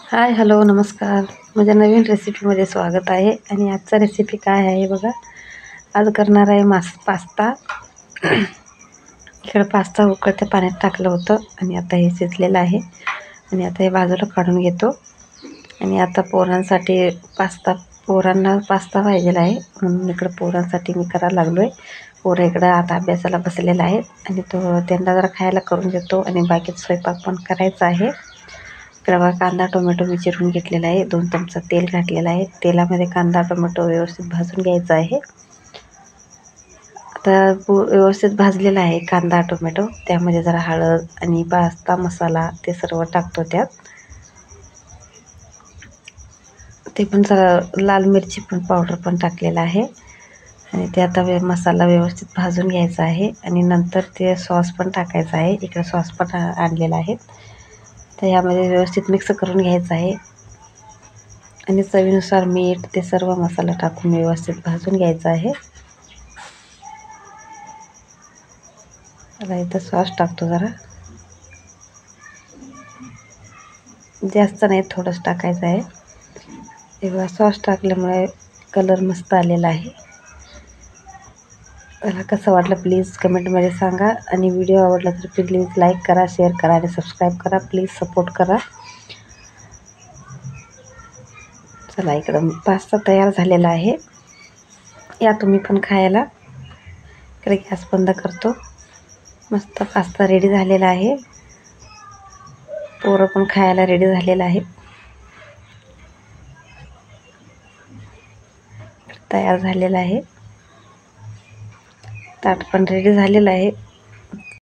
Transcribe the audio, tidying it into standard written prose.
हाय, hello, नमस्कार. माझ्या नवीन रेसिपीमध्ये स्वागत आहे. आणि आजचा रेसिपी काय आहे बघा. आज करणार आहे पास्ता. इकडं पास्ता उकळत्या पाण्यात टाकलं होतं आणि आता हे शिजलेलं आहे. आणि आता हे बाजूला काढून घेतो. आणि आता पोरांना पास्ता पाहिजेला आहे, म्हणून इकडं पोरांसाठी मी करायला लागलो आहे. पोरं इकडं आता अभ्यासाला बसलेला आहेत आणि त्यांना जरा खायला करून देतो आणि बाकीचा स्वयंपाक पण करायचा आहे. रवा, कांदा, टोमॅटो मी चिरून घेतलेला आहे. 2 चमचा तेल घातलेलं आहे. तेलामध्ये कांदा टोमॅटो व्यवस्थित भाजून घ्यायचा आहे. आता व्यवस्थित भाजलेला आहे कांदा टोमॅटो. त्यामध्ये जरा हळद आणि पास्ता मसाला ते सर्व टाकतो त्यात. ते पण जरा लाल मिरची पावडर पण टाकलेला आहे. आणि ते आता मसाला व्यवस्थित भाजून घ्यायचा आहे. आणि नंतर ते सॉस पण टाकायचा आहे. इकडे सॉस पण आणलेला आहे. तर यामध्ये व्यवस्थित मिक्स करून घ्यायचं आहे. आणि चवीनुसार मीठ ते सर्व मसाला टाकून व्यवस्थित भाजून घ्यायचा आहे. आता इथं सॉस टाकतो जरा, जास्त नाही, थोडंच टाकायचं आहे. तेव्हा सॉस टाकल्यामुळे कलर मस्त आलेला आहे. मला कसं वाटलं प्लीज कमेंटमध्ये सांगा. आणि व्हिडिओ आवडला तर प्लीज लाईक करा, शेअर करा आणि सबस्क्राईब करा. प्लीज सपोर्ट करा. चला, इकडं पास्ता तयार झालेला आहे. या तुम्ही पण खायला. इकडे गॅस बंद करतो. मस्त पास्ता रेडी झालेला आहे. पोरं पण खायला रेडी झालेला आहे. तयार झालेला आहे. ताट पण रेडी झालेलं आहे.